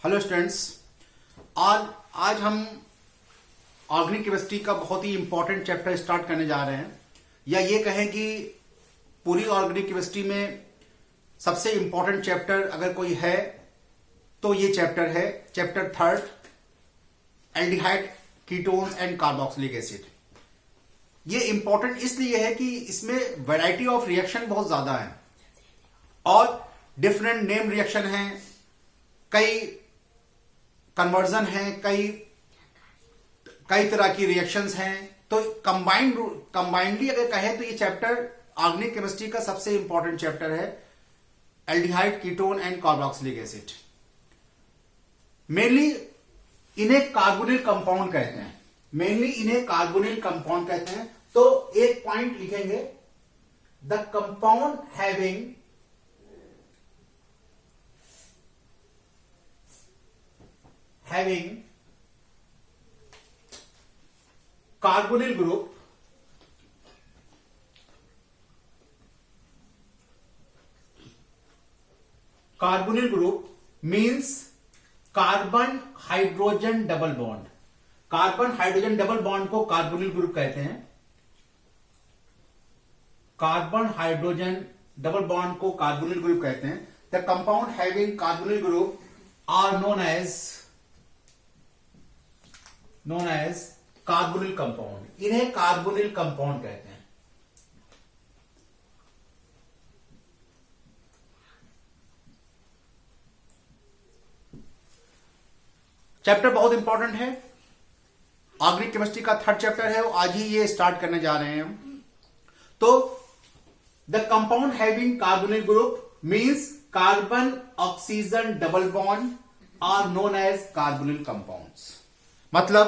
Hello students. आज आज हम ऑर्गेनिक केमिस्ट्री का बहुत ही इंपॉर्टेंट चैप्टर स्टार्ट करने जा रहे हैं, या ये कहें कि पूरी ऑर्गेनिक केमिस्ट्री में सबसे इंपॉर्टेंट चैप्टर अगर कोई है तो ये चैप्टर है, chapter third, aldehyde, ketones and carboxylic acid. ये इंपॉर्टेंट इसलिए है कि इसमें वैरायटी ऑफ रिएक्शन बहुत ज्यादा है और डिफरेंट नेम रिएक्शन हैं, कई कन्वर्जन है, कई तरह की रिएक्शंस हैं। तो कंबाइंडली अगर कहें तो ये चैप्टर ऑर्गेनिक केमिस्ट्री का सबसे इंपॉर्टेंट चैप्टर है, aldehyde, ketone and carboxylic acid. Mainly इन्हें कार्बोनिल कंपाउंड कहते हैं, तो एक पॉइंट लिखेंगे, the compound having carbonyl group means carbon hydrogen double bond. Carbon hydrogen double bond को कार्बोनिल ग्रुप कहते हैं। कार्बन हाइड्रोजन डबल बॉन्ड को कार्बोनिल ग्रुप कहते हैं। The compound having carbonyl group are known as carbonyl compound. इन्हें carbonyl compound कहते हैं। Chapter बहुत इंपॉर्टेंट है, ऑर्गेनिक केमिस्ट्री का थर्ड चैप्टर है, आज ही ये स्टार्ट करने जा रहे हैं हम। तो the compound having carbonyl group means carbon oxygen double bond are known as carbonyl compounds. मतलब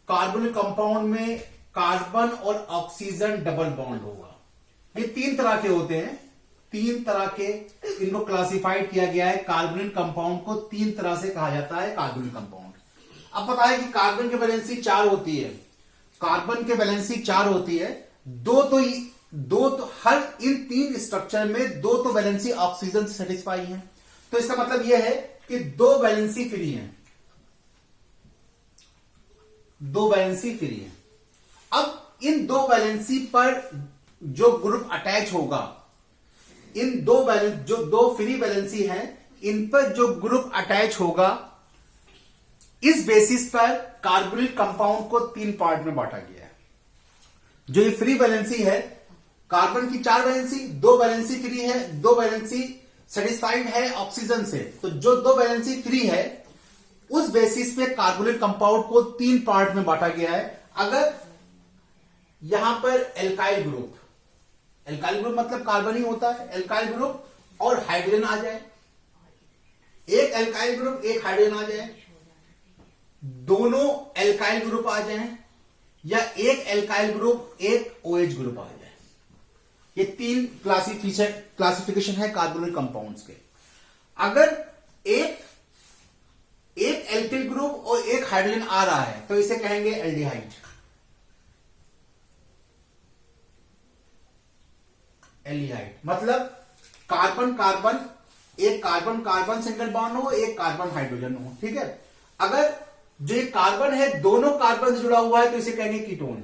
कार्बोनिल कंपाउंड में कार्बन और ऑक्सीजन डबल बॉन्ड होगा। ये तीन तरह के होते हैं, इनको क्लासिफाइड किया गया है। कार्बोनिल कंपाउंड को तीन तरह से कहा जाता है कार्बोनिल कंपाउंड। अब पता है कि कार्बन की वैलेंसी 4 होती है, दो तो हर इन तीन स्ट्रक्चर में दो तो वैलेंसी ऑक्सीजन से सेटिस्फाई है। तो इसका मतलब यह है कि दो वैलेंसी फ्री है। अब इन दो वैलेंसी पर जो ग्रुप अटैच होगा, जो दो फ्री वैलेंसी हैं, इन पर जो ग्रुप अटैच होगा, इस बेसिस पर कार्बोनिल कंपाउंड को तीन पार्ट में बांटा गया है। जो ये फ्री वैलेंसी है, कार्बन की 4 वैलेंसी, 2 वैलेंसी फ्री है, 2 वैलेंसी सेटिस्फाइड है ऑक्सीजन से। तो जो 2 वैलेंसी फ्री है, उस बेसिस पे कार्बोनिल कंपाउंड को तीन पार्ट में बांटा गया है। अगर यहां पर एल्काइल ग्रुप मतलब कार्बन ही होता है, एल्काइल ग्रुप और हाइड्रोजन आ जाए, एक एल्काइल ग्रुप एक हाइड्रोजन आ जाए, दोनों एल्काइल ग्रुप आ जाए, या एक एल्काइल ग्रुप एक OH ग्रुप आ जाए। ये तीन क्लासिफिकेशन है कार्बोनिल कंपाउंड्स के। अगर एक एल्किल ग्रुप और एक हाइड्रोजन आ रहा है तो इसे कहेंगे एल्डिहाइड। मतलब एक कार्बन सिंगल बॉन्ड हो, एक कार्बन हाइड्रोजन हो, ठीक है। अगर जो ये कार्बन है दोनों कार्बन से जुड़ा हुआ है तो इसे कहेंगे कीटोन।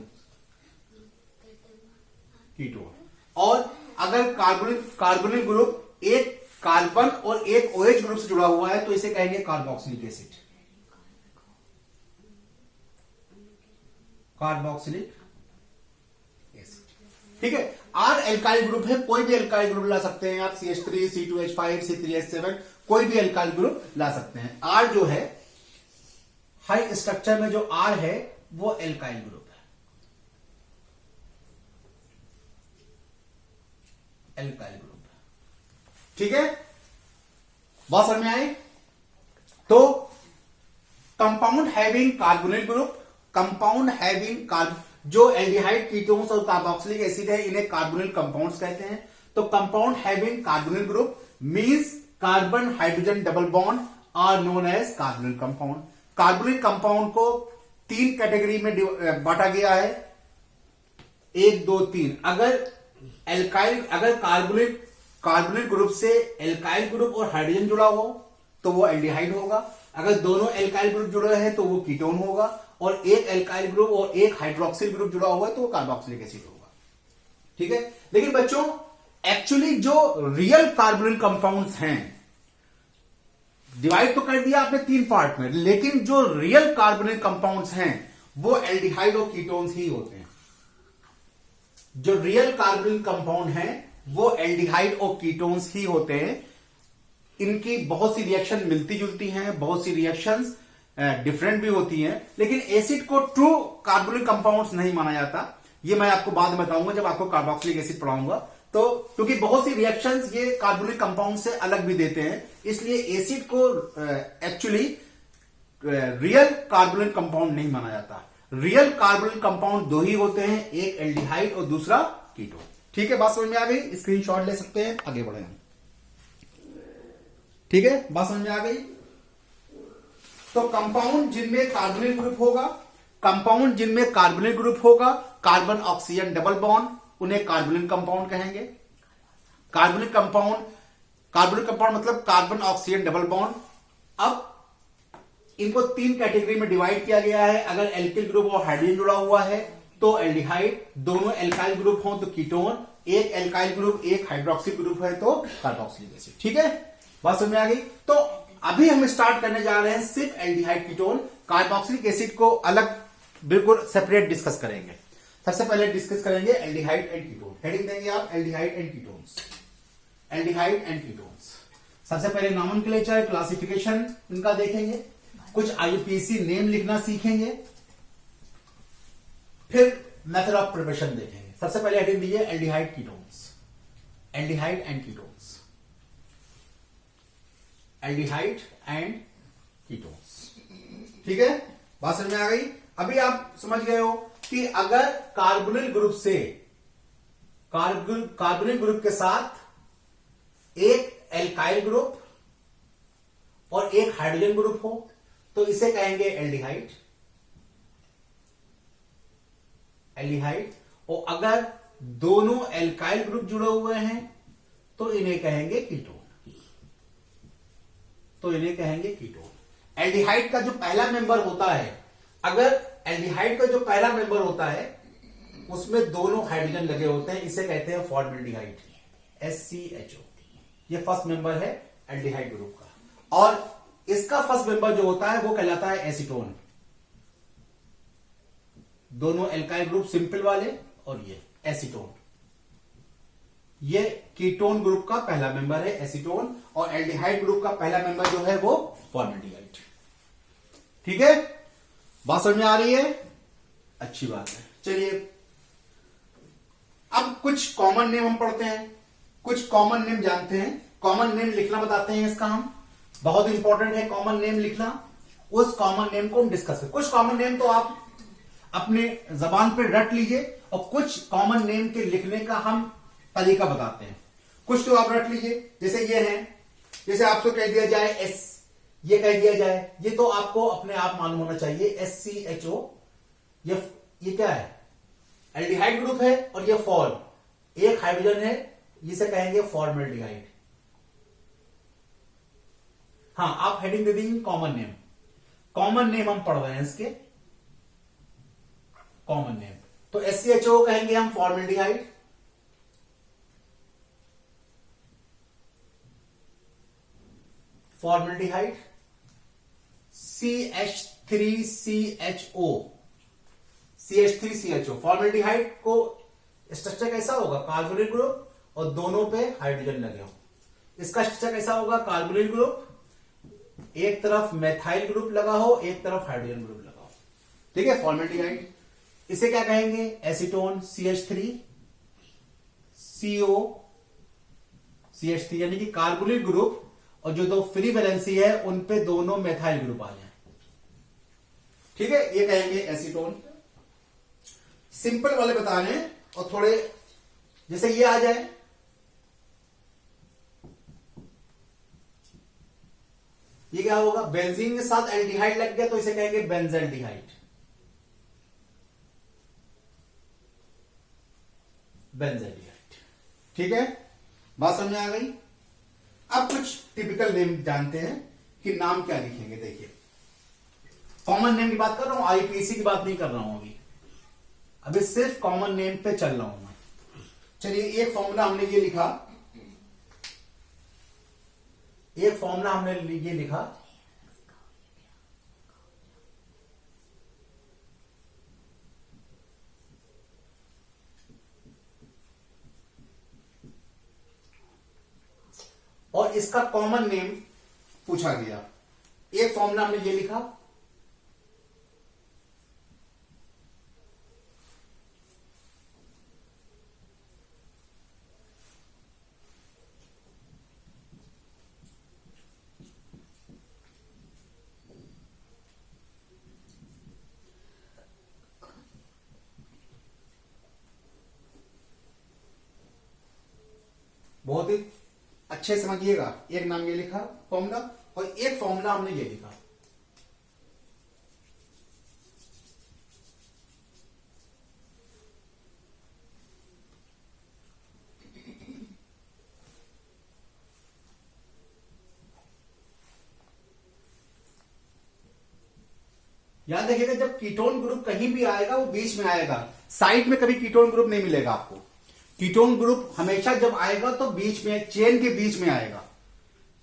और अगर कार्बोनिल ग्रुप एक कार्बन और एक OH ग्रुप से जुड़ा हुआ है तो इसे कहेंगे कार्बोक्सिलिक एसिड। ठीक है। R एल्काइल ग्रुप है, कोई भी एल्काइल ग्रुप ला सकते हैं आप, CH3, C2H5, C3H7, कोई भी एल्काइल ग्रुप ला सकते हैं। R जो है, हाई स्ट्रक्चर में जो R है वो एल्काइल ग्रुप है, ठीक है। बात समझ में आई? तो कंपाउंड हैविंग कार्बोनिल ग्रुप, जो एल्डिहाइड, कीटोन्स और कार्बोक्सिलिक एसिड है, इन्हें कार्बोनिल कंपाउंड्स कहते हैं। तो compound having carbonyl group means carbon hydrogen double bond are known as carbonyl compound. Carbonyl compound को तीन कैटेगरी में बांटा गया है, 1, 2, 3। अगर कार्बोनिल ग्रुप से एल्काइल ग्रुप और हाइड्रोजन जुड़ा हो तो वो एल्डिहाइड होगा। अगर दोनों एल्काइल ग्रुप जुड़े हैं तो वो कीटोन होगा, और एक एल्काइल ग्रुप और एक हाइड्रोक्सिल ग्रुप जुड़ा हुआ है तो वो कार्बोक्सिलिक एसिड होगा। ठीक है, लेकिन बच्चों एक्चुअली जो रियल कार्बोनिल कंपाउंड्स हैं, डिवाइड तो कर दिया आपने 3 पार्ट में, लेकिन जो रियल कार्बोनिल कंपाउंड्स हैं वो एल्डिहाइड और कीटोन्स ही होते हैं। जो रियल कार्बोनिल कंपाउंड हैं वो एल्डिहाइड और कीटोन्स ही होते हैं। इनकी बहुत सी रिएक्शन मिलती जुलती हैं, बहुत सी रिएक्शंस डिफरेंट भी होती हैं, लेकिन एसिड को ट्रू कार्बोनिल कंपाउंड्स नहीं माना जाता। ये मैं आपको बाद में बताऊंगा जब आपको कार्बोक्सिलिक एसिड पढ़ाऊंगा। तो क्योंकि बहुत सी रिएक्शंस ये कार्बोनिल कंपाउंड से अलग भी देते हैं, इसलिए एसिड को एक्चुअली रियल कार्बोनिल कंपाउंड नहीं माना जाता। रियल कार्बोनिल कंपाउंड 2 ही होते हैं, एक एल्डिहाइड और दूसरा कीटोन। ठीक है, बात समझ में आ गई? स्क्रीनशॉट ले सकते हैं, आगे बढ़े हम। ठीक है, बात समझ में आ गई? तो कंपाउंड जिनमें कार्बोनिल ग्रुप होगा, कंपाउंड जिनमें कार्बोनिल ग्रुप होगा, कार्बन ऑक्सीजन डबल बॉन्ड, उन्हें कार्बोनिल कंपाउंड कहेंगे। कार्बोनिल कंपाउंड मतलब कार्बन ऑक्सीजन डबल बॉन्ड। अब इनको 3 कैटेगरी में डिवाइड किया गया है। अगर एल्किल ग्रुप और हाइड्रोजन जुड़ा हुआ है तो एल्डिहाइड, दोनों एल्काइल ग्रुप हो तो कीटोन, एक एल्काइल ग्रुप एक हाइड्रोक्सिल ग्रुप है तो कार्बोक्सिलिक एसिड। ठीक है, बात समझ में आ गई? तो अभी हम स्टार्ट करने जा रहे हैं सिर्फ एल्डिहाइड कीटोन। कार्बोक्सिलिक एसिड को अलग बिल्कुल सेपरेट डिस्कस करेंगे। सबसे पहले डिस्कस करेंगे एल्डिहाइड एंड कीटोन। हेडिंग देंगे आप aldehyde and ketones. Aldehyde and ketones सबसे पहले नॉमेनक्लेचर, क्लासिफिकेशन इनका देखेंगे, कुछ आईयूपीएसी नेम लिखना सीखेंगे, फिर मेथड ऑफ प्रिपरेशन देखेंगे। सबसे पहले हेडिंग दीजिए aldehyde ketones. Aldehyde and ketones, aldehyde and ketones. ठीक है, बात समझ में आ गई? अभी आप समझ गए हो कि अगर कार्बोनिल ग्रुप से कार्बोनिल ग्रुप के साथ एक एल्काइल ग्रुप और एक हाइड्रोजन ग्रुप हो तो इसे कहेंगे एल्डिहाइड। एल्डिहाइड। और अगर दोनों एल्काइल ग्रुप जुड़े हुए हैं तो इन्हें कहेंगे कीटोन। तो इन्हें कहेंगे कीटोन। एल्डिहाइड का जो पहला मेंबर होता है, अगर एल्डिहाइड का जो पहला मेंबर होता है उसमें दोनों हाइड्रोजन लगे होते हैं, इसे कहते हैं फॉर्मेल्डिहाइड, SCHO। ये फर्स्ट मेंबर है एल्डिहाइड ग्रुप का। और इसका फर्स्ट मेंबर जो होता है वो कहलाता है एसीटोन। दोनों एल्काइल ग्रुप सिंपल वाले और ये एसीटोन। ये कीटोन ग्रुप का पहला मेंबर है एसीटोन, और एल्डिहाइड ग्रुप का पहला मेंबर जो है वो फॉर्मेल्डिहाइड। ठीक है, बात समझ में आ रही है? अच्छी बात है। चलिए अब कुछ कॉमन नेम हम पढ़ते हैं, कुछ कॉमन नेम जानते हैं। कॉमन नेम लिखना बताते हैं इसका हम, बहुत इंपॉर्टेंट है कॉमन नेम लिखना। उस कॉमन नेम को हम डिस्कस करें। कुछ कॉमन नेम तो आप अपने जबान पे रट लीजिए, और कुछ कॉमन नेम के लिखने का हम तरीका बताते हैं। कुछ तो आप रट लीजिए, जैसे ये है, जैसे आपको कह दिया जाए एस, ये कह दिया जाए, ये तो आपको अपने आप मालूम होना चाहिए SCHO। ये क्या है? एल्डिहाइड ग्रुप है, और ये फॉल, एक हाइड्रोजन है, जिसे कहेंगे फॉर्मेल्डिहाइड। हाँ, आप हेडिंग दे देंगे कॉमन नेम। कॉमन नेम हम पढ़ रहे हैं इसके, कॉमन नेम। तो SCHO कहेंगे हम फॉर्मेल्डिहाइड, फॉर्मेल्डिहाइड। CH3CHO फॉर्मेल्डिहाइड को स्ट्रक्चर कैसा होगा? कार्बोनिल ग्रुप और दोनों पे हाइड्रोजन लगे हो। इसका स्ट्रक्चर कैसा होगा? कार्बोनिल ग्रुप, एक तरफ मेथाइल ग्रुप लगा हो, एक तरफ हाइड्रोजन ग्रुप लगा हो। ठीक है, फॉर्मेल्डिहाइड। इसे क्या कहेंगे? एसीटोन, CH3CO CH3, यानी कि कार्बोनिल ग्रुप और जो दो फ्री वैलेंसी है उन पे दोनों मेथाइल ग्रुप आ जाए। ठीक है, ये कहेंगे एसीटोन। सिंपल वाले बता रहे हैं, और थोड़े जैसे ये आ जाए, ये क्या होगा? बेंजीन के साथ एल्डिहाइड लग गया तो इसे कहेंगे बेंजल्डिहाइड। बेंजल्डिहाइड। ठीक है, बात समझ में आ गई? अब कुछ टिपिकल नेम जानते हैं कि नाम क्या लिखेंगे। देखिए कॉमन नेम की बात कर रहा हूं, आईपीसी की बात नहीं कर रहा हूं अभी सिर्फ कॉमन नेम पे चल रहा हूं मैं। चलिए एक फॉर्मूला हमने ये लिखा, एक फॉर्मूला हमने ये लिखा, और इसका कॉमन नेम पूछा गया। एक फॉर्मूला हमने ये लिखा, बहुत ही अच्छे समझिएगा। एक नाम ये लिखा फॉर्मूला, और एक फॉर्मूला हमने ये लिखा। याद रखिएगा जब कीटोन ग्रुप कहीं भी आएगा वो बीच में आएगा, साइड में कभी कीटोन ग्रुप नहीं मिलेगा आपको। कीटोन ग्रुप हमेशा जब आएगा तो बीच में, चेन के बीच में आएगा,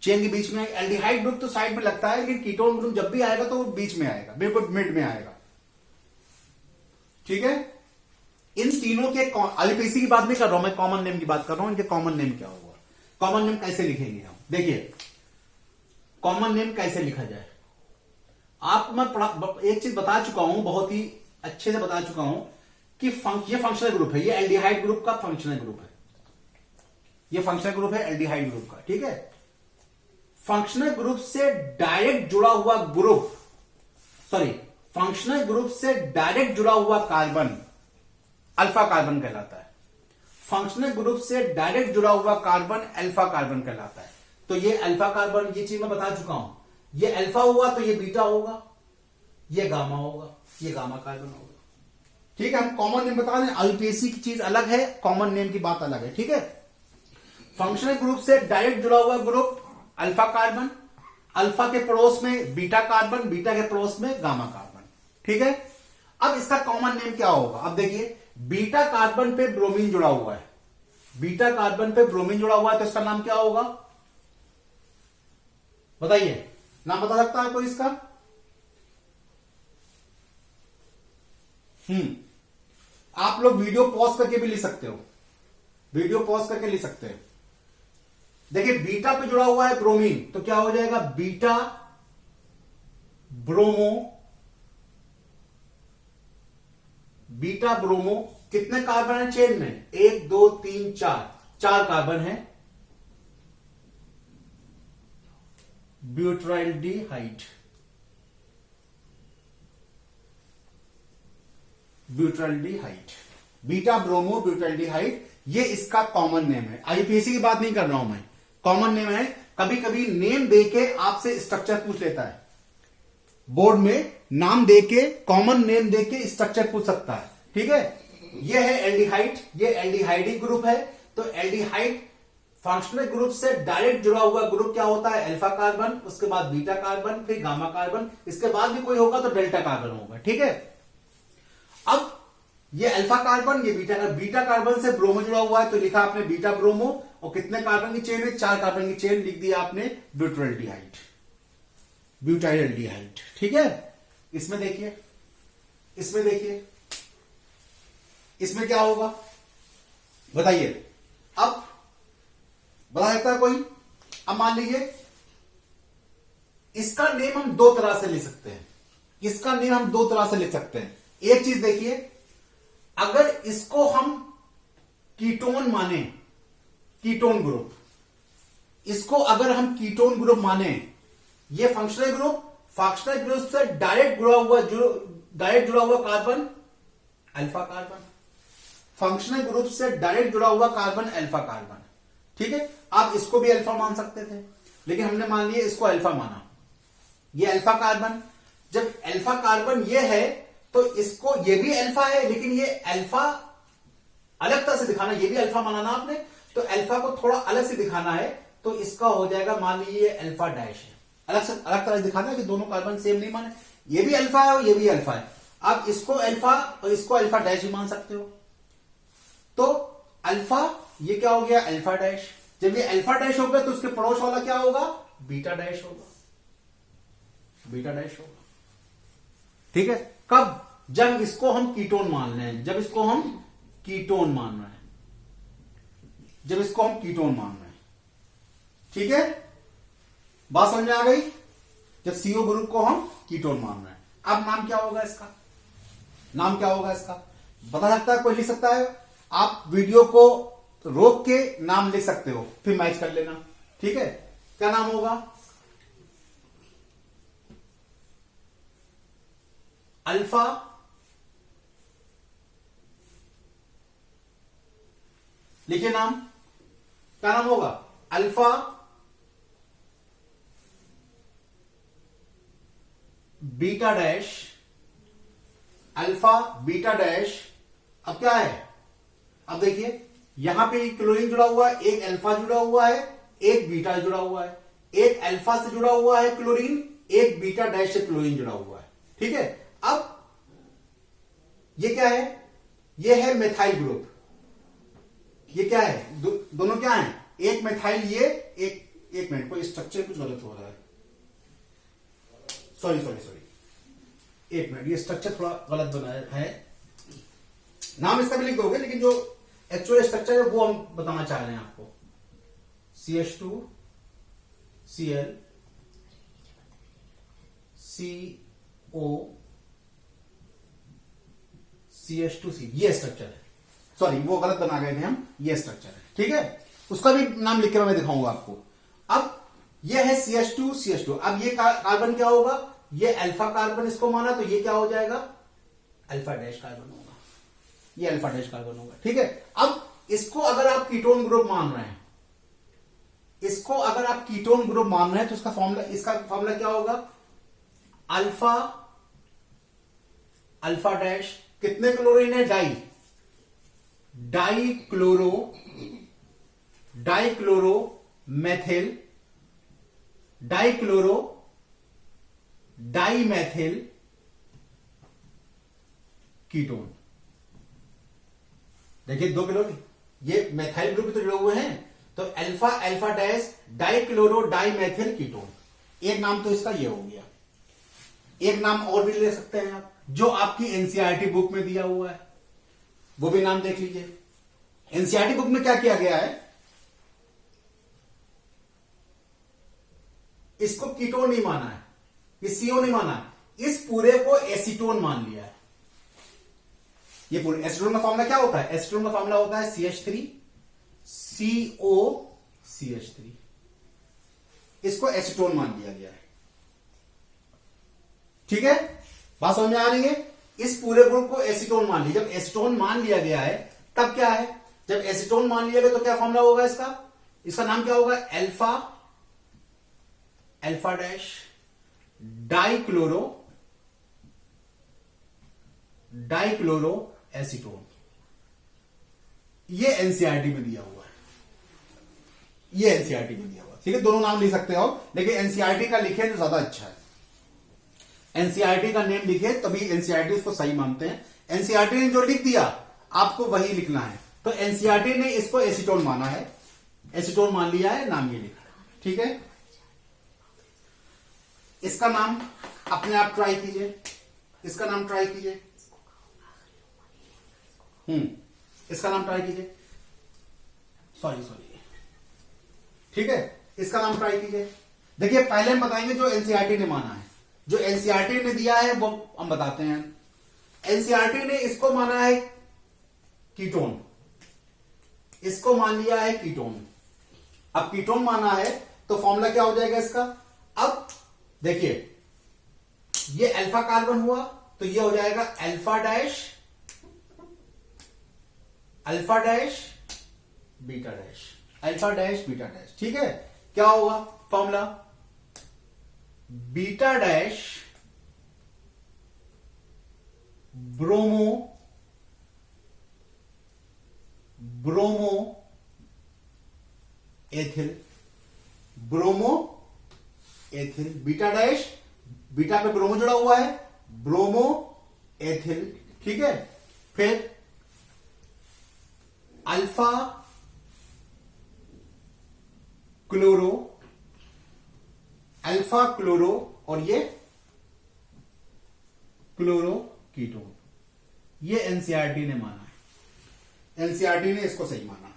चेन के बीच में। एल्डिहाइड ग्रुप तो साइड में लगता है, लेकिन कीटोन ग्रुप जब भी आएगा तो वो बीच में आएगा, बिल्कुल मिड में आएगा। ठीक है, इन तीनों के आईपीसी की बात नहीं कर रहा हूं मैं, कॉमन नेम की बात कर रहा हूं। इनके कॉमन नेम क्या होगा, कॉमन नेम कैसे लिखेंगे हम। देखिए कॉमन नेम कैसे लिखा जाए, आप मैं एक चीज बता चुका हूं, बहुत ही अच्छे से बता चुका हूं कि ये फंक्शनल ग्रुप है, ये एल्डिहाइड ग्रुप का फंक्शनल ग्रुप है, ये फंक्शनल ग्रुप है एल्डिहाइड ग्रुप का। ठीक है, फंक्शनल ग्रुप से डायरेक्ट जुड़ा हुआ ग्रुप, सॉरी फंक्शनल ग्रुप से डायरेक्ट जुड़ा हुआ कार्बन अल्फा कार्बन कहलाता है। फंक्शनल ग्रुप से डायरेक्ट जुड़ा हुआ कार्बन अल्फा कार्बन कहलाता है। तो ये अल्फा कार्बन, ये चीज मैं बता चुका हूं, ये अल्फा हुआ तो ये बीटा होगा, ये गामा होगा, ये गामा कार्बन होगा। ठीक है, हम कॉमन नेम बता रहे हैं, आईपीसी की चीज अलग है, कॉमन नेम की बात अलग है। ठीक है, फंक्शनल ग्रुप से डायरेक्ट जुड़ा हुआ ग्रुप अल्फा कार्बन, अल्फा के पड़ोस में बीटा कार्बन, बीटा के पड़ोस में गामा कार्बन। ठीक है, अब इसका कॉमन नेम क्या होगा। अब देखिए बीटा कार्बन पे ब्रोमीन जुड़ा हुआ है, बीटा कार्बन पे ब्रोमीन जुड़ा हुआ है, तो इसका नाम क्या होगा बताइए, नाम बता सकता है कोई इसका। आप लोग वीडियो पॉज करके भी लिख सकते हो, वीडियो पॉज करके लिख सकते हैं। देखिए बीटा पे जुड़ा हुआ है ब्रोमीन, तो क्या हो जाएगा बीटा ब्रोमो, बीटा ब्रोमो। कितने कार्बन है चेन में, 1 2 3 4, 4 कार्बन है। ब्यूटाइल्डिहाइड, ब्यूटाइल्डिहाइड, बीटा ब्रोमो ब्यूटाइल्डिहाइड, ये इसका कॉमन नेम है। आईपीसी की बात नहीं कर रहा हूं मैं, कॉमन नेम है। कभी कभी नेम देके आपसे स्ट्रक्चर पूछ लेता है, बोर्ड में नाम देके, कॉमन नेम देके स्ट्रक्चर पूछ सकता है। ठीक है, ये है एल्डिहाइड, ये एल्डिहाइडिक ग्रुप है। तो एल्डिहाइड फंक्शनल ग्रुप से डायरेक्ट जुड़ा हुआ ग्रुप क्या होता है, अल्फा कार्बन, उसके बाद बीटा कार्बन, फिर गामा कार्बन, इसके बाद भी कोई होगा तो डेल्टा कार्बन होगा। ठीक है, अब ये अल्फा कार्बन, ये बीटा कार्बन से ब्रोमो जुड़ा हुआ है, तो लिखा आपने बीटा ब्रोमो, और कितने कार्बन की चेन है, 4 कार्बन की चेन, लिख दिया आपने ब्यूटाइल्डिहाइड, ब्यूटाइल्डिहाइड। ठीक है, इसमें देखिए, इसमें देखिए, इसमें क्या होगा बताइए। अब बता सकता है कोई। अब मान लीजिए इसका नेम हम 2 तरह से लिख सकते हैं, इसका नेम हम 2 तरह से लिख सकते हैं। एक चीज देखिए, अगर इसको हम कीटोन माने, कीटोन ग्रुप, इसको अगर हम कीटोन ग्रुप माने, ये फंक्शनल ग्रुप से डायरेक्ट जुड़ा हुआ carbon alpha carbon, functional group से डायरेक्ट जुड़ा हुआ कार्बन अल्फा कार्बन। ठीक है, आप इसको भी अल्फा मान सकते थे, लेकिन हमने मान लिया इसको अल्फा माना, ये अल्फा कार्बन। जब अल्फा कार्बन ये है तो इसको, ये भी अल्फा है, लेकिन ये अल्फा अलग तरह से दिखाना, ये भी अल्फा माना ना आपने, तो अल्फा को थोड़ा अलग से दिखाना है, तो इसका हो जाएगा, मान लीजिए अल्फा डैश है, अलग से अलग तरह दिखाना है कि दोनों कार्बन सेम नहीं माने, ये भी अल्फा है और ये भी अल्फा है। आप इसको अल्फा और इसको अल्फा डैश भी मान सकते हो। तो अल्फा ये क्या हो गया, अल्फा डैश। जब ये अल्फा डैश होगा तो उसके पड़ोस वाला क्या होगा, बीटा डैश होगा, बीटा डैश होगा। ठीक है, कब, जब इसको हम कीटोन मान रहे हैं, जब इसको हम कीटोन मान रहे हैं, जब इसको हम कीटोन मान रहे हैं। ठीक है, बात समझ में आ गई। जब सीओ ग्रुप को हम कीटोन मान रहे हैं, अब नाम क्या होगा इसका, नाम क्या होगा इसका बता सकता है कोई, लिख सकता है। आप वीडियो को रोक के नाम लिख सकते हो, फिर मैच कर लेना। ठीक है, क्या नाम होगा, अल्फा लिखिए नाम, क्या नाम होगा, alpha beta dash, alpha beta dash. अब क्या है, अब देखिए यहां पे क्लोरीन जुड़ा हुआ है, एक अल्फा जुड़ा हुआ है, एक बीटा जुड़ा हुआ है, एक अल्फा से जुड़ा हुआ है क्लोरीन, एक बीटा डैश से क्लोरीन जुड़ा हुआ है। ठीक है, अब ये क्या है, ये है मेथाइल ग्रुप। ये क्या है, दोनों क्या है, एक मेथाइल, ये एक मिनट, कोई स्ट्रक्चर कुछ गलत हो रहा है, सॉरी सॉरी सॉरी, एक मिनट, ये स्ट्रक्चर थोड़ा गलत बना है। नाम इसका भी लिख दोगे, लेकिन जो एक्चुअल स्ट्रक्चर है वो हम बताना चाह रहे हैं आपको। CH2 Cl CO CH2C, ये स्ट्रक्चर है, सॉरी वो गलत बना गए थे हम, ये स्ट्रक्चर है। ठीक है, उसका भी नाम लिख के मैं दिखाऊंगा आपको। अब ये है CH2 CH2, अब ये कार्बन क्या होगा, ये अल्फा कार्बन इसको माना, तो ये क्या हो जाएगा, अल्फा डैश कार्बन होगा, ये अल्फा डैश कार्बन होगा। ठीक है, अब इसको अगर आप कीटोन ग्रुप मान रहे हैं, इसको अगर आप कीटोन ग्रुप मान रहे हैं, तो इसका फॉर्मूला क्या होगा, अल्फा अल्फा डैश, कितने क्लोरीन है, डाइक्लोरो मैथिल, डाइमेथिल कीटोन। देखिए 2 क्लोरीन, ये मैथाइल ग्रुप तो जुड़े हुए हैं, तो alpha alpha dash dichloro dimethyl ketone. एक नाम तो इसका ये हो गया। एक नाम और भी ले सकते हैं आप, जो आपकी एनसीईआरटी बुक में दिया हुआ है, वो भी नाम देख लीजिए। एनसीईआरटी बुक में क्या किया गया है, इसको कीटोन नहीं माना है, ये सीओ नहीं माना है, इस पूरे को एसीटोन मान लिया है। ये पूरे एसीटोन का फॉर्मूला क्या होता है, एसीटोन का फॉर्मूला होता है CH3 CO CH3, इसको एसीटोन मान लिया गया है। ठीक है, बात समझ में आ रही है। इस पूरे ग्रुप को एसीटोन मान लिया, जब एसीटोन मान लिया गया है तब क्या है, जब एसीटोन मान लिया गया तो क्या फॉर्मूला होगा इसका नाम क्या होगा, अल्फा डैश डाइक्लोरो एसीटोन। ये एनसीईआरटी में दिया हुआ है, ये एनसीईआरटी में दिया हुआ है। ठीक है, दोनों नाम लिख सकते हो, लेकिन एनसीईआरटी का लिखे तो ज्यादा अच्छा है। एनसीईआरटी का नेम लिखे तभी एनसीईआरटी उसको सही मानते हैं। एनसीईआरटी ने जो लिख दिया आपको वही लिखना है। तो एनसीईआरटी ने इसको एसीटोन माना है, एसीटोन मान लिया है, नाम ये लिखा है। ठीक है, इसका नाम अपने आप ट्राई कीजिए, इसका नाम ट्राई कीजिए, इसका नाम ट्राई कीजिए, सॉरी। ठीक है, इसका नाम ट्राई कीजिए। देखिए पहले हम बताएंगे जो एनसीईआरटी ने माना है, जो एनसीईआरटी ने दिया है वो हम बताते हैं। एनसीईआरटी ने इसको माना है कीटोन, इसको मान लिया है कीटोन। अब कीटोन माना है तो फॉर्मूला क्या हो जाएगा इसका, अब देखिए ये अल्फा कार्बन हुआ तो ये हो जाएगा alpha dash beta dash, alpha dash beta dash. ठीक है, क्या होगा formula, beta dash bromo ethyl, beta dash, beta पे ब्रोमो जुड़ा हुआ है, ब्रोमो एथिल, ठीक है। फिर अल्फा क्लोरो, अल्फा क्लोरो, और ये क्लोरो कीटोन। ये एनसीईआरटी ने माना है, एनसीईआरटी ने इसको सही माना।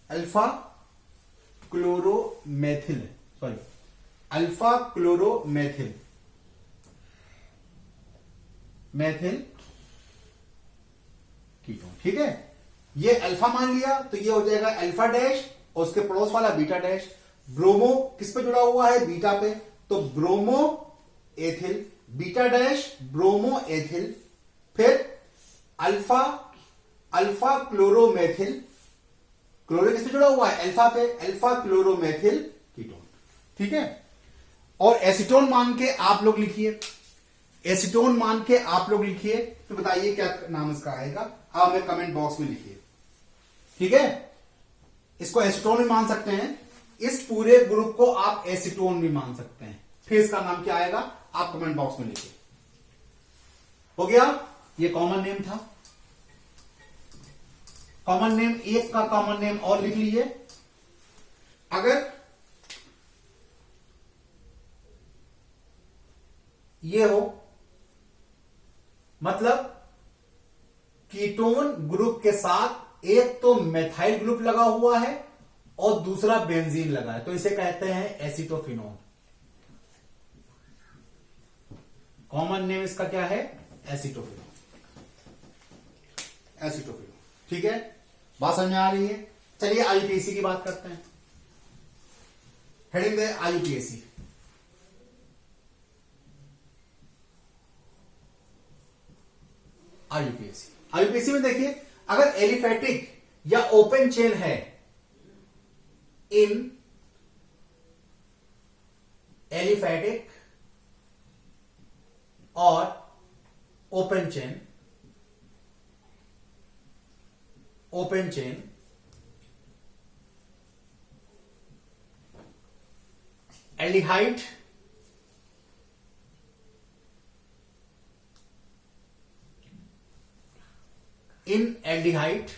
Alpha chloromethyl, sorry, alpha chloromethyl, methyl ketone, ठीक है। ये अल्फा मान लिया तो ये हो जाएगा अल्फा डैश और उसके पड़ोस वाला बीटा डैश। ब्रोमो किस पे जुड़ा हुआ है? बीटा पे, तो bromo ethyl, beta dash bromo ethyl. फिर अल्फा, अल्फा क्लोरोमेथिल, क्लोरो किस पे जुड़ा हुआ है? अल्फा पे, अल्फा क्लोरोमेथिल कीटोन, ठीक है। और एसीटोन मान के आप लोग लिखिए, एसीटोन मान के आप लोग लिखिए, तो बताइए क्या नाम इसका आएगा, आप हमें कमेंट बॉक्स में लिखिए, ठीक है। इसको एसीटोन भी मान सकते हैं, इस पूरे ग्रुप को आप एसीटोन भी मान सकते हैं। फिर इसका नाम क्या आएगा आप कमेंट बॉक्स में लिखिए। हो गया, ये कॉमन नेम था। कॉमन नेम, एक का कॉमन नेम और लिख लीजिए। अगर ये हो, मतलब कीटोन ग्रुप के साथ एक तो मेथाइल ग्रुप लगा हुआ है और दूसरा बेंजीन लगा है, तो इसे कहते हैं एसिटोफिनोन। कॉमन नेम इसका क्या है? एसिटोफिनोन, एसिटोफिनोन, ठीक है। बात समझ में आ रही है? चलिए आईयूपीएसी की बात करते हैं। हेडिंग दे आईयूपीएसी। आईयूपीएसी, आईयूपीएसी में देखिए, अगर एलिफेटिक या ओपन चेन है इन एलिफेटिक और open chain, open chain aldehyde in aldehyde,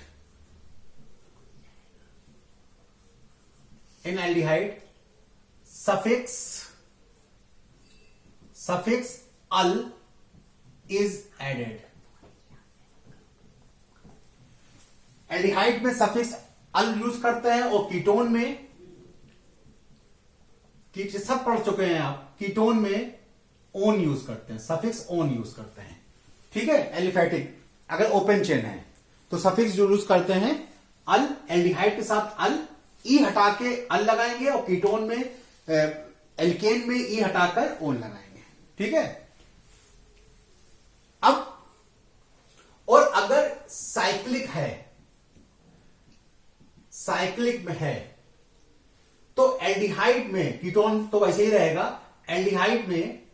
in aldehyde suffix, suffix al is added. Aldehyde में सफिक्स अल यूज करते हैं और कीटोन में, सब पढ़ चुके हैं आप, कीटोन में ओन यूज करते हैं, सफिक्स ओन यूज करते हैं, ठीक है। एलिफेटिक अगर ओपन चेन है तो सफिक्स जो यूज करते हैं अल, एल्डिहाइड के साथ अल, ई हटा के अल लगाएंगे और कीटोन में एल्केन में ई हटाकर ओन लगाएंगे, ठीक है। अब और अगर साइक्लिक है, साइक्लिक में है, तो एल्डिहाइड में, कीटोन तो वैसे ही रहेगा, एल्डिहाइड में,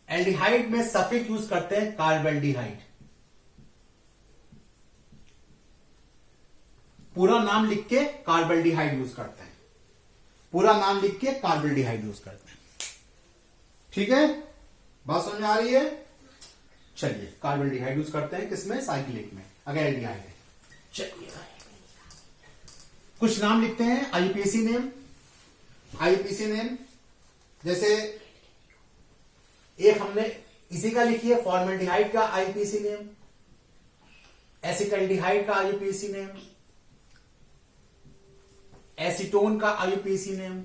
एल्डिहाइड में सफिक्स यूज करते हैं कार्बेल्डिहाइड। पूरा नाम लिख के कार्बेल्डिहाइड यूज करते हैं, पूरा नाम लिख के कार्बेल्डिहाइड यूज करते हैं, ठीक है। बात समझ में आ रही है? चलिए, कार्बेल्डिहाइड यूज करते हैं किसमें? साइक्लिक में, अगर एल्डिहाइड है। चलिए कुछ नाम लिखते हैं आईयूपीएसी नेम। आईयूपीएसी नेम जैसे एक हमने इसी का लिखी है, फॉर्मेल्डिहाइड का आईयूपीएसी नेम, एसिटल्डिहाइड का आईयूपीएसी नेम, एसीटोन का आईयूपीएसी नेम,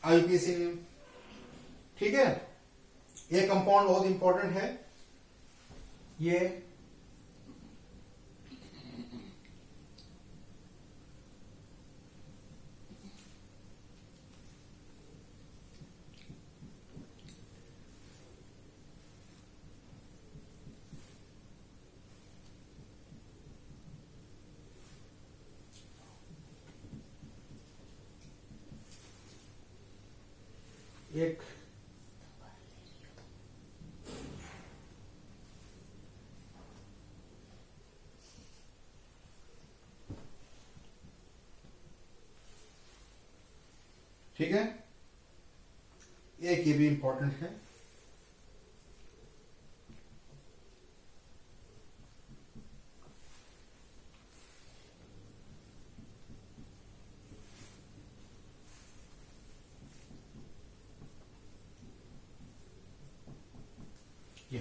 आईयूपीएसी नेम, ठीक है। ये कंपाउंड बहुत इंपॉर्टेंट है, ये एक ठीक है, एक ये भी इंपॉर्टेंट है। ये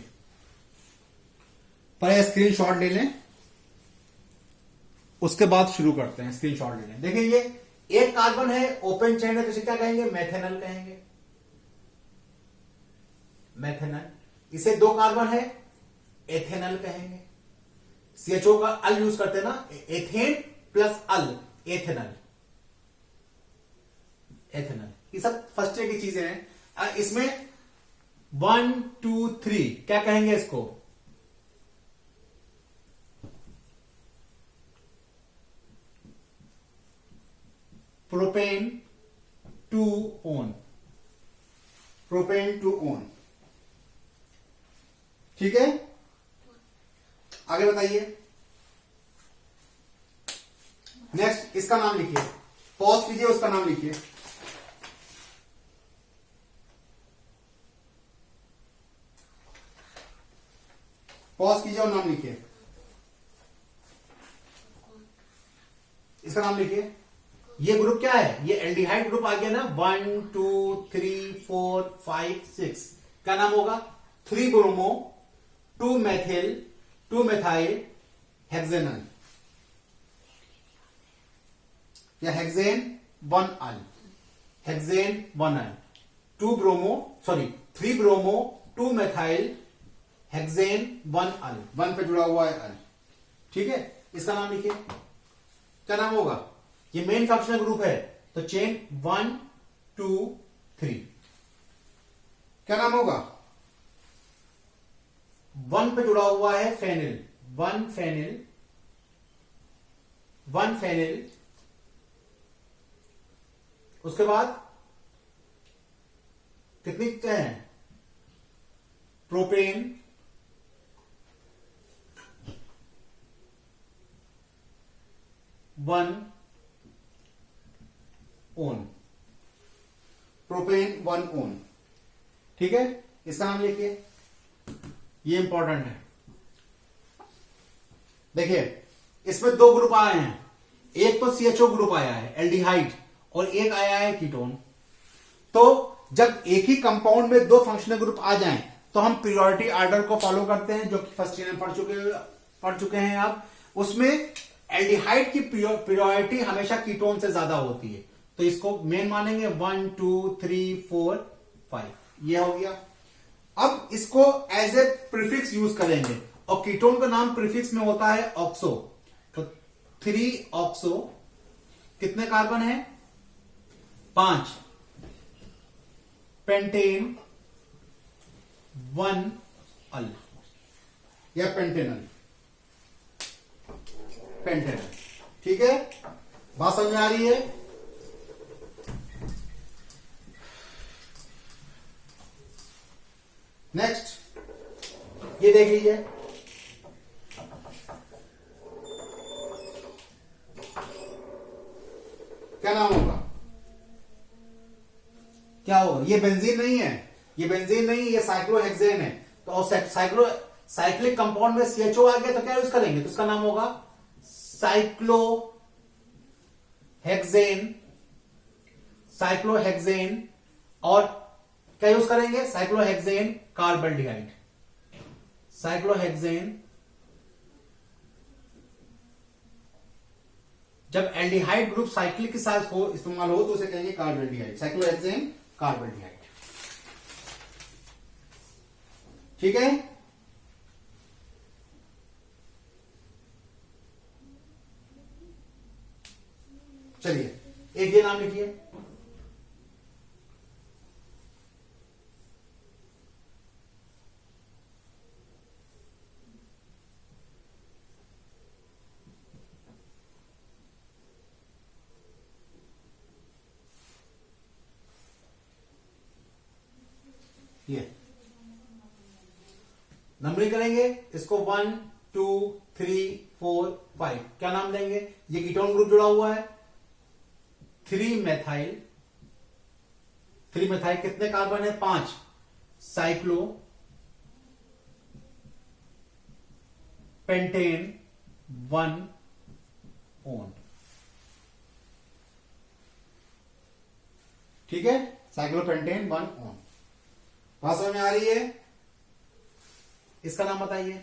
पहले स्क्रीनशॉट ले लें, उसके बाद शुरू करते हैं। स्क्रीनशॉट ले लें। देखिए ये एक कार्बन है, ओपन चेन है, तो इसे क्या कहेंगे? मेथेनल कहेंगे, मेथेनल। इसे दो कार्बन है, एथेनल कहेंगे। CHO का अल यूज करते हैं ना, एथेन प्लस अल, एथेनल, एथेनल। ये सब फर्स्ट ईयर की चीजें हैं। इसमें 1 2 3 क्या कहेंगे इसको? Propane two own, propane two own. ठीक है, आगे बताइए। नेक्स्ट इसका नाम लिखिए, पॉज कीजिए, उसका नाम लिखिए। पॉज कीजिए और नाम लिखिए। इसका नाम लिखिए। ये ग्रुप क्या है? ये एल्डिहाइड ग्रुप आ गया ना, 1 2 3 4 5 6। क्या नाम होगा? 3 ब्रोमो 2 मेथिल 2 मेथाइल हेक्सेनल, या हेक्सेन 1 अल, हेक्सेन 1 अल। 2 bromo, sorry 3 bromo 2 methyl hexane 1 अल, 1 पे जुड़ा हुआ है अल। ठीक है, इसका नाम लिखिए। क्या नाम होगा? ये मेन फंक्शनल ग्रुप है, तो चेन 1 2 3। क्या नाम होगा? 1 पे जुड़ा हुआ है फेनिल, 1 फेनिल, 1 फेनिल। उसके बाद कितनी क्या है? Propane, one own, propane 1 own. ठीक है, इसका नाम लिखिए, ये इंपॉर्टेंट है। देखिए इसमें दो ग्रुप आए हैं, एक तो CHO ग्रुप आया है एल्डिहाइड, और एक आया है कीटोन। तो जब एक ही कंपाउंड में दो फंक्शनल ग्रुप आ जाएं, तो हम पीरियोडिक ऑर्डर को फॉलो करते हैं, जो कि फर्स्ट ईयर में पढ़ चुके हैं आप। उसमें एल्डिहाइड की पीरियोडिटी हमेशा कीटोन से ज्यादा होती है, तो इसको मेन मानेंगे 1 2 3 4 5। ये हो गया। अब इसको एज ए प्रीफिक्स यूज करेंगे, और कीटोन का नाम प्रीफिक्स में होता है ऑक्सो। तो 3 ऑक्सो, कितने कार्बन है? 5। पेंटेन 1 अल, या पेंटेनल, पेंटेनल। ठीक है, बात समझ में आ रही है? नेक्स्ट ये देख लीजिए, क्या नाम होगा? क्या होगा? ये बेंजीन नहीं है, ये बेंजीन नहीं, ये साइक्लोहेक्सेन है। तो साइक्लिक कंपाउंड में CHO आ गया, तो क्या यूज करेंगे? तो उसका नाम होगा साइक्लोहेक्सेन, साइक्लोहेक्सेन। और क्या यूज करेंगे? Cyclohexane carbaldehyde, cyclohexane. जब एल्डिहाइड ग्रुप साइक्लिक के साथ हो इस्तेमाल हो, तो उसे कहेंगे कार्बल्डिहाइड, साइक्लोहेक्सेन कार्बल्डिहाइड। ठीक है, चलिए एक ये नाम लिखिए, ये नंबरिंग करेंगे इसको 1 2 3 4 5। क्या नाम देंगे? ये कीटोन ग्रुप जुड़ा हुआ है, 3 मेथाइल 3 मिथाइल कितने कार्बन है? 5 साइक्लो पेंटेन 1 ओन। ठीक है, साइक्लोपेंटेन 1 ओन। बात समझ में आ रही है? इसका नाम बताइए।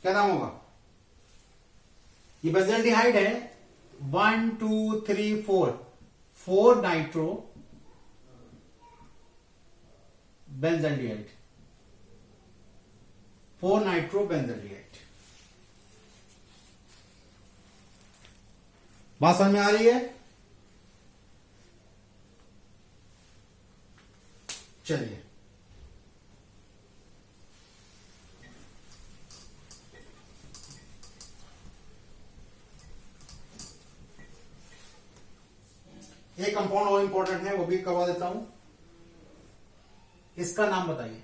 क्या नाम होगा? ये बेंजल्डिहाइड है। 1 2 3 4 4 नाइट्रो बेंजल्डिहाइड, 4 नाइट्रो बेंजल्डिहाइड। बात समझ में आ रही है? चलिए, एक कंपाउंड और इंपॉर्टेंट है, वो भी करवा देता हूं। इसका नाम बताइए।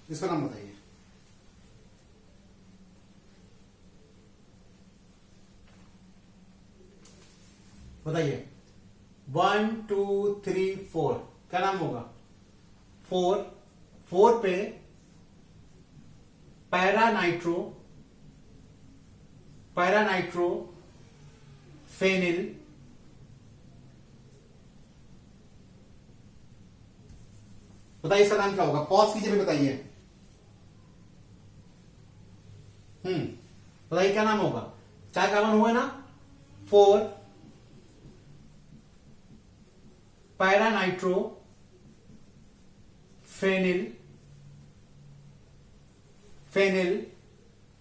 इसका नाम बताइए। बताइए। 1 2 3 4 क्या नाम होगा? 4 पे पैरानाइट्रो फेनिल बताइए इसका नाम क्या होगा? पॉज कीजिए, भी बताइए। बताइए क्या नाम होगा? 4 कार्बन हुए ना? 4 पैरानाइट्रो फेनिल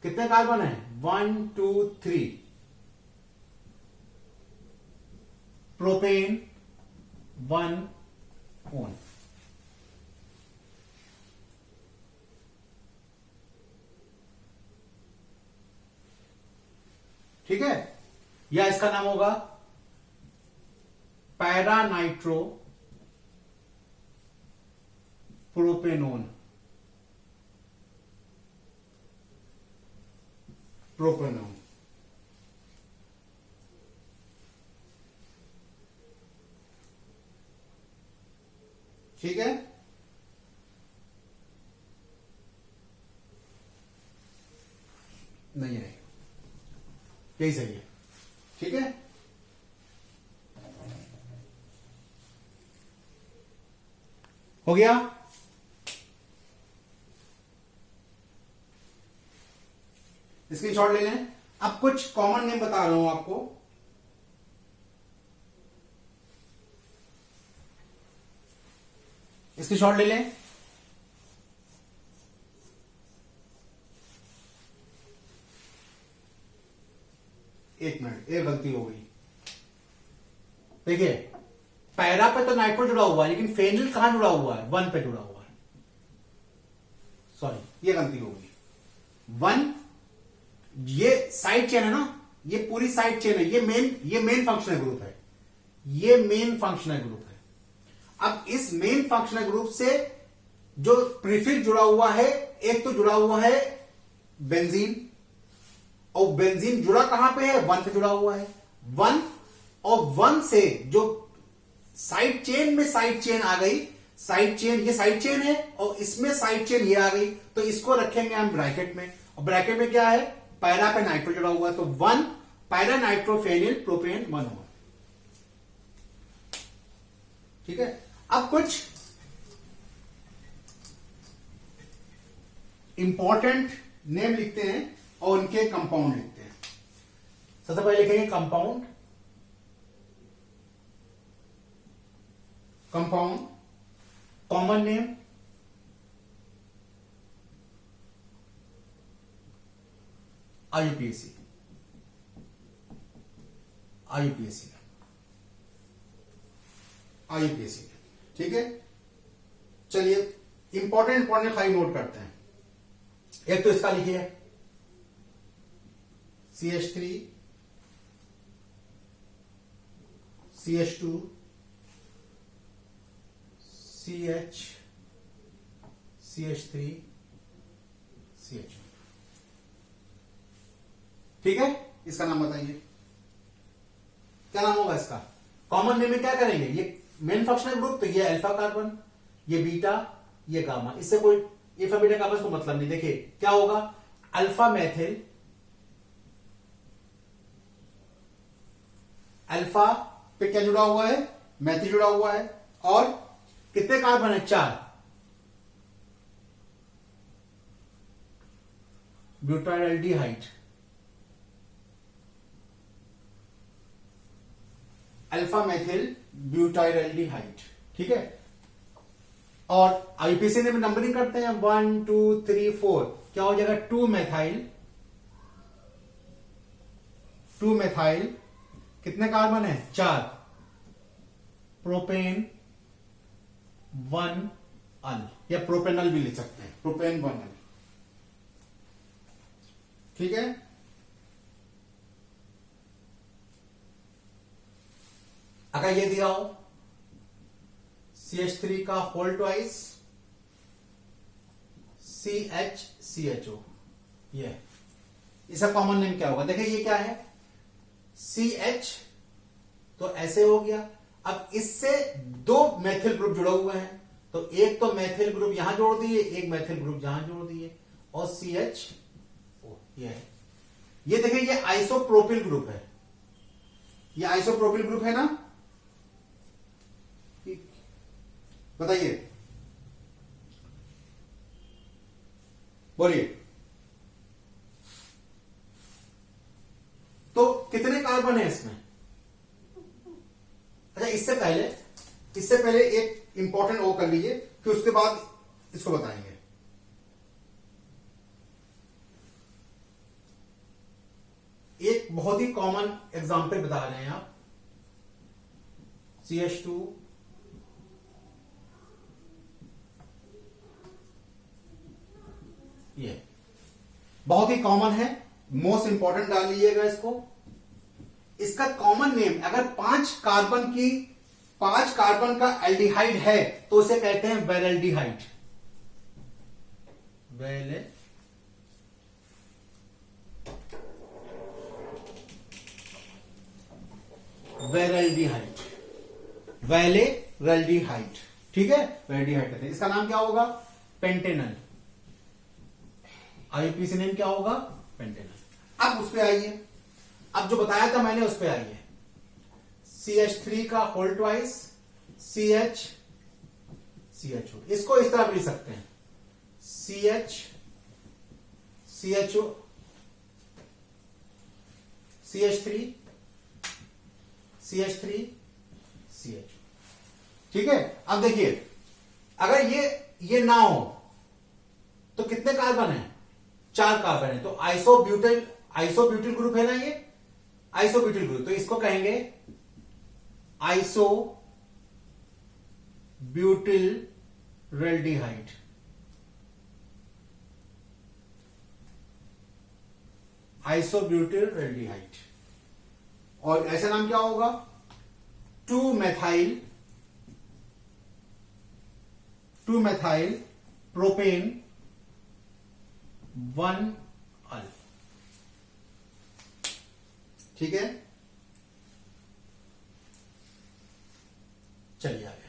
कितने कार्बन है? 1 2 3 प्रोपेन 1 ओन। ठीक है, या इसका नाम होगा पैरानाइट्रो प्रोपेनोन। ठीक है, नहीं है, यही सही है। ठीक है, हो गया। स्क्रीनशॉट ले लें। अब कुछ कॉमन नेम बता रहा हूं आपको। स्क्रीनशॉट ले लें। एक मिनट, एक गलती हो गई। देखिए, पैरा पे तो नाइट्रो जुड़ा हुआ है, लेकिन फेनिल कहां जुड़ा हुआ है? 1 पे जुड़ा हुआ है। सॉरी, ये गलती हो गई। 1 ये साइड चेन है ना, ये पूरी साइड चेन है। ये मेन फंक्शनल ग्रुप है। ये मेन फंक्शनल ग्रुप है। अब इस मेन फंक्शनल ग्रुप से जो प्रीफिक्स जुड़ा हुआ है, एक तो जुड़ा हुआ है बेंजीन, और बेंजीन जुड़ा कहां पे है? 1 पे जुड़ा हुआ है। 1 और 1 से जो साइड चेन में साइड चेन आ गई, साइड चेन, ये साइड चेन है और इसमें साइड चेन ये आ गई, तो इसको रखेंगे हम ब्रैकेट में। और ब्रैकेट में क्या है? पैरा पे नाइट्रो जुड़ा हुआ है, तो 1 पैरा नाइट्रोफेनिल प्रोपेन 1 हुआ। ठीक है, अब कुछ इंपॉर्टेंट नेम लिखते हैं और उनके कंपाउंड लिखते हैं। सबसे पहले लिखेंगे कंपाउंड कॉमन नेम आईयूपीएसी। ठीक है, चलिए इंपॉर्टेंट खाली नोट करते हैं। एक तो इसका लिखिए CH3 CH2 CH CH3 CH। ठीक है, इसका नाम बताइए, क्या नाम होगा इसका? कॉमन नेम में क्या करेंगे? ये मेन फंक्शनल ग्रुप, तो ये अल्फा कार्बन, ये बीटा, ये गामा, इससे कोई अल्फा बीटा का आपस को मतलब नहीं। देखिए क्या होगा, अल्फा मैथिल, अल्फा पे क्या जुड़ा हुआ है? मैथिल जुड़ा हुआ है, और कितने कार्बन है? 4। ब्यूटाइलडिहाइड, अल्फा मैथिल ब्यूटाइलडिहाइड। ठीक है, और आईपीसी में नंबरिंग करते हैं 1 2 3 4, क्या हो जाएगा? 2 मैथाइल, कितने कार्बन है? 4, प्रोपेन 1 अल, या प्रोपेनल भी लिख सकते हैं, प्रोपेन 1 अल। ठीक है, अगर ये दिया हो CH3 का होल ट्वाइस CHCHO, ये इसका कॉमन नेम क्या होगा? देखिए ये क्या है? CH, तो ऐसे हो गया। अब इससे 2 मैथिल ग्रुप जुड़े हुए हैं, तो एक तो मैथिल ग्रुप यहां जोड़ दिए, एक मैथिल ग्रुप यहां जोड़ दिए, और CHO ये है। ये देखिए ये आइसोप्रोपिल ग्रुप है, ये आइसोप्रोपिल ग्रुप है ना? बताइए, बोलिए। तो कितने कार्बन है इसमें? अच्छा, इससे पहले एक इंपॉर्टेंट वो कर लीजिए, फिर उसके बाद इसको बताएंगे। एक बहुत ही कॉमन एग्जांपल बता रहे हैं आप, CH2 ये बहुत ही कॉमन है, मोस्ट इंपॉर्टेंट डाल लीजिएगा इसको। इसका कॉमन नेम, अगर 5 कार्बन का एल्डिहाइड है तो उसे कहते हैं वेरल्डिहाइड, वेरल्डिहाइड। ठीक है, वेरल्डिहाइड कहते हैं। इसका नाम क्या होगा? पेंटेनल। आईपीसी नेम क्या होगा? पेंटेनल। अब उस पे आइए, अब जो बताया था मैंने उस पे आइए। CH3 का होल ट्वाइस CHCHO, इसको इस तरह भी लिख सकते हैं CHCHO CH3 CHO। ठीक है, अब देखिए अगर ये ना हो तो कितने कार्बन है? 4 कार्बन है, तो आइसोब्यूटिल ग्रुप है ना, ये आइसोब्यूटिल ग्रुप, तो इसको कहेंगे आइसोब्यूटिलरेल्डिहाइड। आइसोब्यूटिलरेल्डिहाइड। और ऐसा नाम क्या होगा? 2 मैथाइल प्रोपेन 1 अल। ठीक है, चलिए आगे।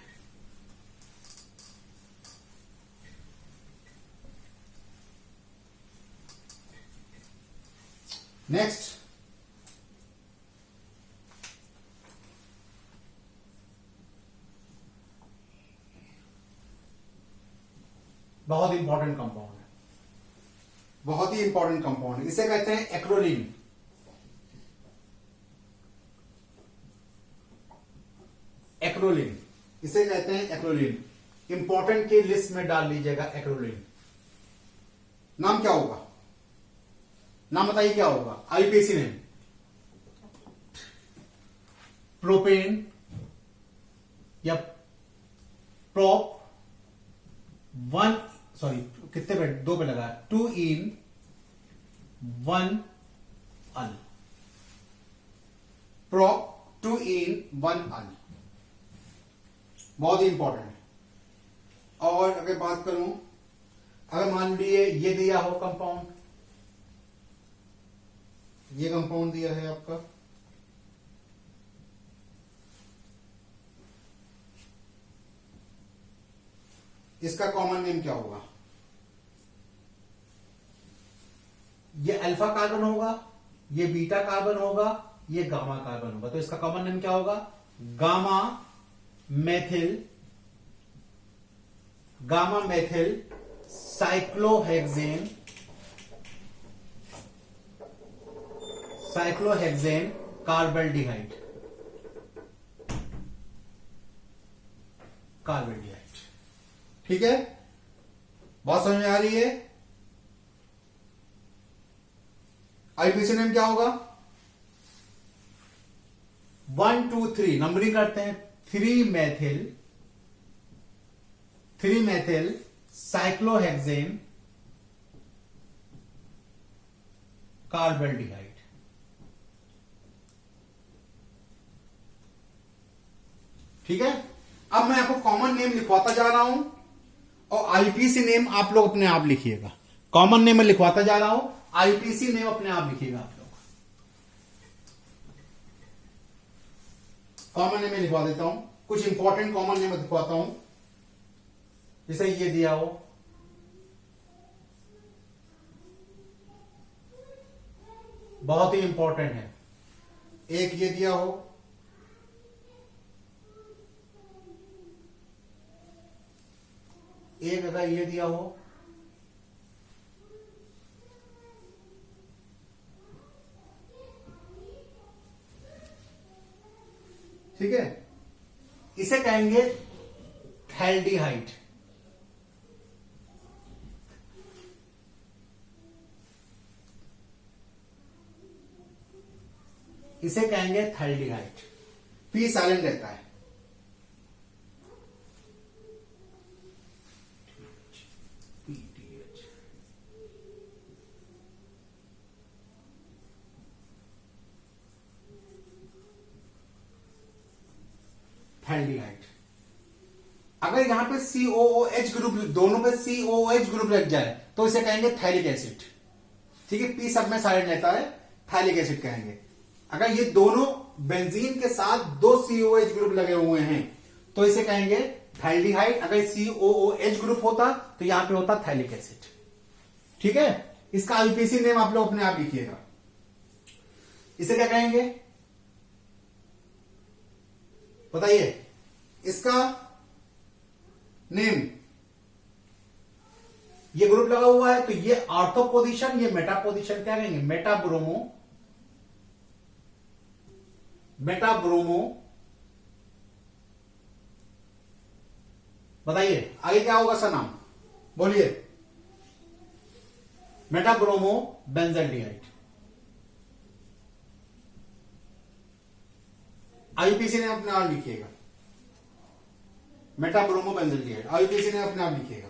नेक्स्ट, बहुत इंपॉर्टेंट कंपाउंड है, बहुत ही इंपॉर्टेंट कंपाउंड है, इसे कहते हैं एक्रोलीन। एक्रोलीन, इसे कहते हैं एक्रोलीन। इंपॉर्टेंट की लिस्ट में डाल लीजिएगा एक्रोलीन। नाम क्या होगा? नाम बताइए क्या होगा? आईपीसी नेम प्रोपेन या प्रोप 1, सॉरी कितने पे, 2 पे लगा, 2 इन 1 अल, प्रोप 2 इन 1 अल, बहुत ही इंपॉर्टेंट है। और अगर बात करूं, अगर मान लीजिए ये दिया हो कंपाउंड, ये कंपाउंड दिया है आपका, इसका कॉमन नेम क्या होगा? ये अल्फा कार्बन होगा, ये बीटा कार्बन होगा, ये गामा कार्बन होगा। तो इसका कॉमन नेम क्या होगा? Gamma methyl cyclohexane carbaldehyde. ठीक है, बात समझ में आ रही है? आईपीसी नेम क्या होगा? 1 2 3 नंबरिंग करते हैं। 3 मेथिल साइक्लोहेक्सेन कार्बल्डिहाइड। ठीक है, अब मैं आपको कॉमन नेम लिखवाता जा रहा हूं और आईपीसी नेम आप लोग अपने आप लिखिएगा। कॉमन नेम मैं लिखवाता जा रहा हूं, आईपीसी नेम अपने आप लिखिएगा आप लोग। कॉमन नेम मैं लिखवा देता हूं, कुछ इंपॉर्टेंट कॉमन नेम लिखवाता हूं, जैसे ये दिया हो, बहुत ही इंपॉर्टेंट है। एक ये दिया हो, एक अगर ये दिया हो, ठीक है, इसे कहेंगे थैल्डिहाइड। इसे कहेंगे थैल्डिहाइड। पी साइलेंट रहता है। थैल्डिहाइड। अगर यहां पे COOH ग्रुप, दोनों पे COOH ग्रुप लग जाए तो इसे कहेंगे थैलिक एसिड। ठीक है, पी सब में साइलेंट रहता है, थैलिक एसिड कहेंगे। अगर ये दोनों बेंजीन के साथ 2 COOH ग्रुप लगे हुए हैं तो इसे कहेंगे थैल्डिहाइड। अगर COOH ग्रुप होता तो यहां पे होता थैलिक एसिड। ठीक है, इसका आईपीसी नेम आप लोग अपने आप लिखिएगा। इसे क्या कहेंगे बताइए? इसका नेम, ये ग्रुप लगा हुआ है तो ये ऑर्थो पोजीशन, ये मेटा पोजीशन, क्या कहेंगे? मेटाब्रोमो। बताइए आगे क्या होगा सर नाम, बोलिए? मेटाब्रोमो बेंजल्डिहाइड। आईपीसी ने अपने आप लिखिएगा, मेटाब्रोमो बेंजल्डिहाइड। आईपीसी ने अपने आप लिखिएगा।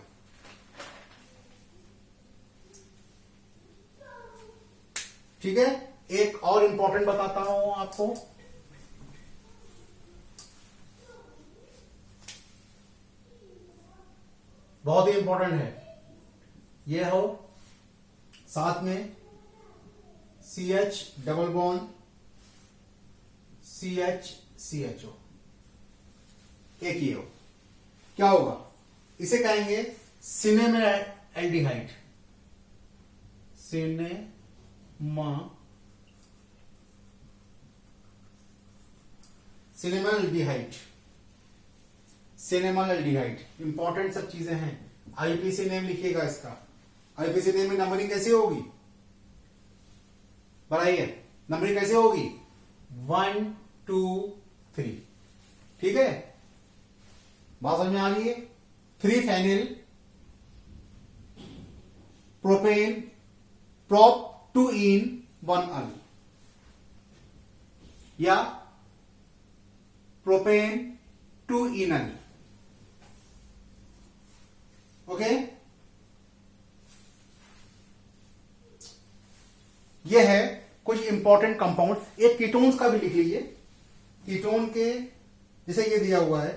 ठीक है, एक और इंपॉर्टेंट बताता हूं आपको, बहुत ही इंपॉर्टेंट है। ये हो साथ में CH डबल बॉन्ड CHCHO, एक ही हो, क्या होगा? इसे कहेंगे सिनेमाल्डिहाइड। सिनेमाल्डिहाइड। इंपॉर्टेंट सब चीजें हैं। आईपीसी नेम लिखिएगा इसका। आईपीसी नेम में नंबरिंग कैसे होगी बताइए? नंबरिंग कैसे होगी? 1 2 3। ठीक है, बात समझ में आ रही है? 3 फेनिल प्रोपेन प्रोप 2 इन 1 अल, या प्रोपेन 2 इनल। ओके, ये है कुछ इंपॉर्टेंट कंपाउंड। एक कीटोन्स का भी लिख लीजिए। कीटोन के जैसे ये दिया हुआ है,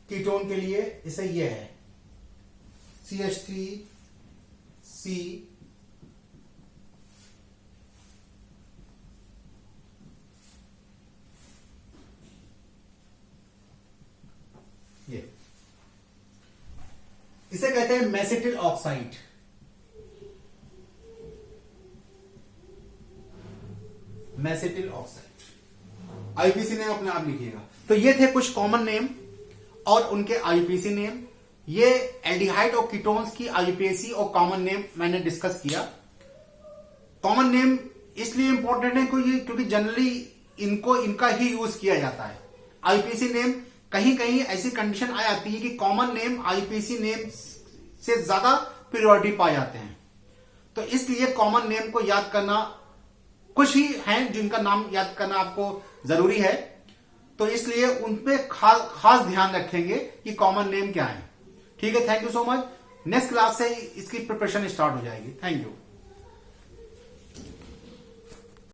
कीटोन के लिए जैसे ये है CH3C ये, इसे कहते हैं mesityl oxide. Mesityl oxide IPC name अपने आप लिखिएगा। तो ये थे कुछ कॉमन नेम और उनके आईपीसी नेम। ये एल्डिहाइड और कीटोन्स की आईपीसी और कॉमन नेम मैंने डिस्कस किया। कॉमन नेम इसलिए इंपॉर्टेंट है क्योंकि जनरली इनका ही यूज किया जाता है। आईपीसी नेम कहीं कहीं ऐसी कंडीशन आ जाती है कि कॉमन नेम आईपीसी नेम से ज्यादा प्रायोरिटी पाए जाते हैं। तो इसलिए कॉमन नेम को याद करना, कुछ ही हैं जिनका नाम याद करना आपको जरूरी है, तो इसलिए उन पे खास ध्यान रखेंगे कि कॉमन नेम क्या है। ठीक है, thank you so much. Next class से इसकी प्रिपरेशन स्टार्ट हो जाएगी। Thank you.